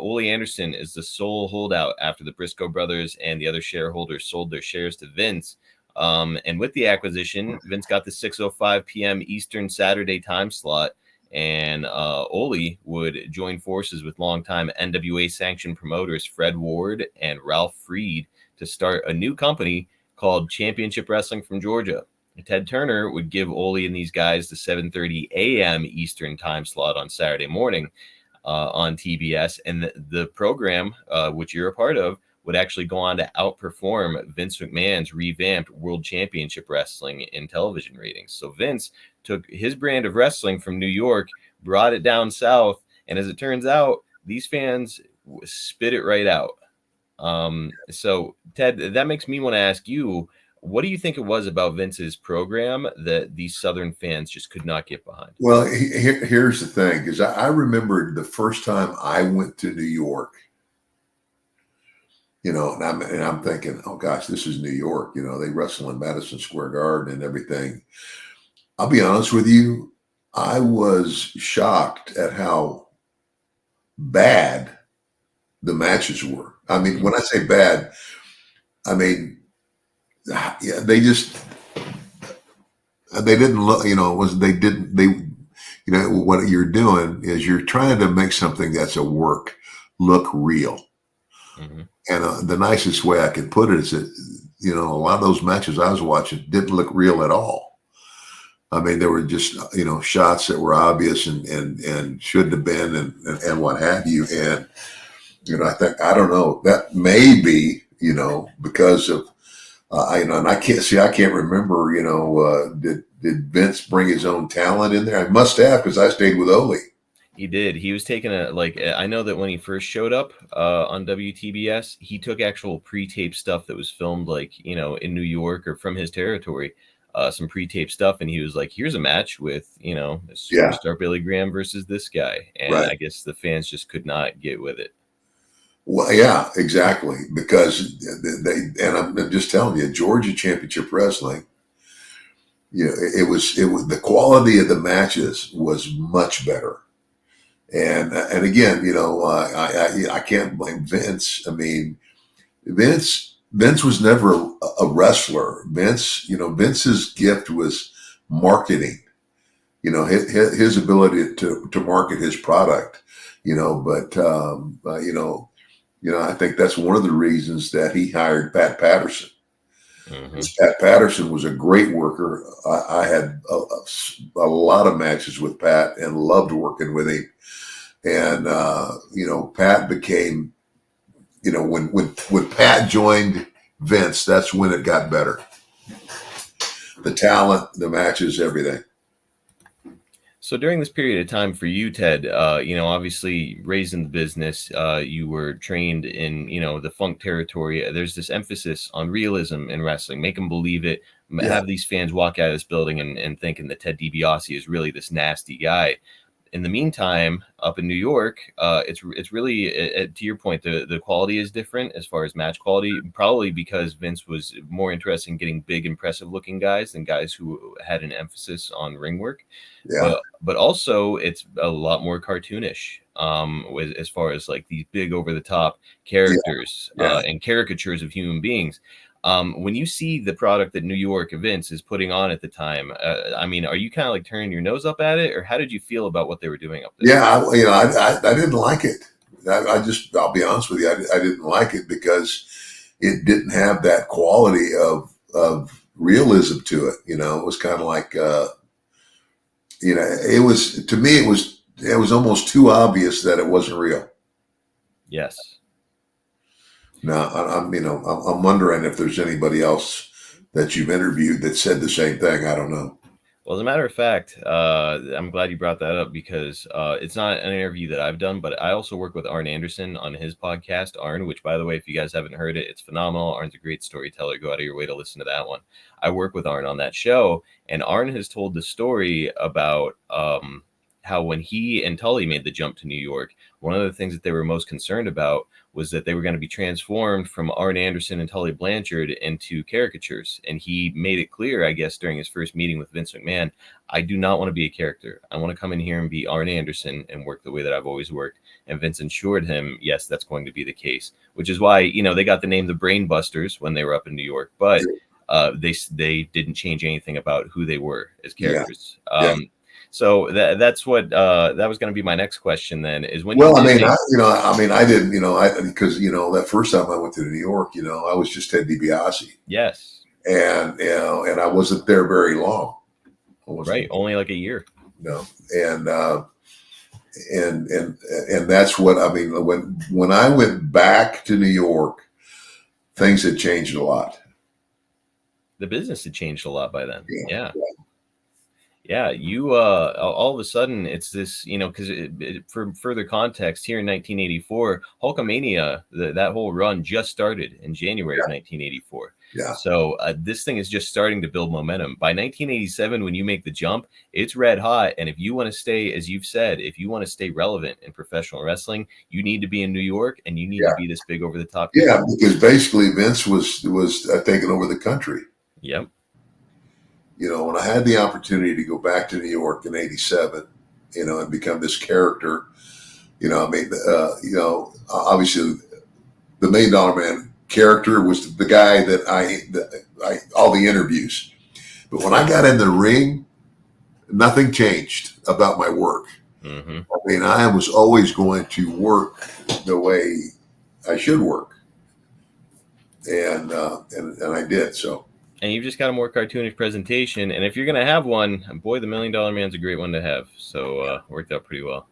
Ole Anderson is the sole holdout after the Briscoe brothers and the other shareholders sold their shares to Vince. And with the acquisition, Vince got the 6:05 p.m. Eastern Saturday time slot, and Ole would join forces with longtime NWA sanctioned promoters Fred Ward and Ralph Freed to start a new company called Championship Wrestling from Georgia. Ted Turner would give Ole and these guys the 7:30 a.m. Eastern time slot on Saturday morning on TBS, and the program, which you're a part of, would actually go on to outperform Vince McMahon's revamped World Championship Wrestling in television ratings. So Vince took his brand of wrestling from New York, brought it down south, and as it turns out, these fans spit it right out. So Ted, that makes me want to ask you, what do you think it was about Vince's program that these Southern fans just could not get behind? Well, here's the thing, because I remember the first time I went to New York, and I'm thinking, oh gosh, this is New York. They wrestle in Madison Square Garden and everything. I'll be honest with you, I was shocked at how bad the matches were. I mean, when I say bad, I mean, yeah, they didn't look, what you're doing is you're trying to make something that's a work look real. Mm-hmm. And the nicest way I could put it is that, a lot of those matches I was watching didn't look real at all. I mean, there were just, shots that were obvious and shouldn't have been and what have you. And, I don't know, that may be, because of, and I can't remember, did Vince bring his own talent in there? I must have, because I stayed with Ole. He did. He was taking I know that when he first showed up on WTBS, he took actual pre-tape stuff that was filmed in New York or from his territory, some pre-tape stuff. And he was like, here's a match with, Superstar Billy Graham versus this guy. And right. I guess the fans just could not get with it. Well, yeah, exactly. Because and I'm just telling you, Georgia Championship Wrestling, it was the quality of the matches was much better. And again, I can't blame Vince. I mean, Vince was never a wrestler. Vince's gift was marketing. His ability to market his product. I think that's one of the reasons that he hired Pat Patterson. Mm-hmm. Pat Patterson was a great worker. I had a lot of matches with Pat and loved working with him. And, Pat became, when Pat joined Vince, that's when it got better. The talent, the matches, everything. So during this period of time for you, Ted, obviously raised in the business, you were trained in, the funk territory. There's this emphasis on realism in wrestling, make them believe it, have these fans walk out of this building and thinking that Ted DiBiase is really this nasty guy. In the meantime, up in New York, it's really, to your point, the quality is different as far as match quality, probably because Vince was more interested in getting big, impressive-looking guys than guys who had an emphasis on ring work. Yeah. But also, it's a lot more cartoonish as far as these big, over-the-top characters and caricatures of human beings. When you see the product that New York Vince is putting on at the time, are you kind of turning your nose up at it, or how did you feel about what they were doing up there? Yeah, I didn't like it. I'll be honest with you, I didn't like it because it didn't have that quality of realism to it. It was kind of like, it was, to me, it was almost too obvious that it wasn't real. Yes. Now, I'm wondering if there's anybody else that you've interviewed that said the same thing. I don't know. Well, as a matter of fact, I'm glad you brought that up because it's not an interview that I've done, but I also work with Arn Anderson on his podcast, Arn, which, by the way, if you guys haven't heard it, it's phenomenal. Arn's a great storyteller. Go out of your way to listen to that one. I work with Arn on that show, and Arn has told the story about how when he and Tully made the jump to New York, one of the things that they were most concerned about was that they were going to be transformed from Arn Anderson and Tully Blanchard into caricatures. And he made it clear, I guess, during his first meeting with Vince McMahon, I do not want to be a character. I want to come in here and be Arn Anderson and work the way that I've always worked. and Vince assured him, yes, that's going to be the case, which is why, they got the name the Brain Busters when they were up in New York, but they didn't change anything about who they were as characters. So that's what that was going to be my next question. Then is when. Well, I didn't, because that first time I went to New York, I was just at DiBiase. Yes. And and I wasn't there very long. Right, only like a year. No, and that's what I mean. When I went back to New York, things had changed a lot. The business had changed a lot by then. Yeah, you all of a sudden it's this, because for further context, here in 1984, Hulkamania, that whole run just started in January of 1984. Yeah. So this thing is just starting to build momentum. By 1987, when you make the jump, it's red hot. And if you want to stay, as you've said, if you want to stay relevant in professional wrestling, you need to be in New York and you need to be this big over the top. Yeah, because basically Vince was taking over the country. Yep. When I had the opportunity to go back to New York in '87, and become this character, obviously the $1 Million Man character was the guy that I all the interviews. But when I got in the ring, nothing changed about my work. Mm-hmm. I mean, I was always going to work the way I should work. And I did. So. And you've just got a more cartoonish presentation. And if you're going to have one, boy, the $1 Million Man's a great one to have. So worked out pretty well.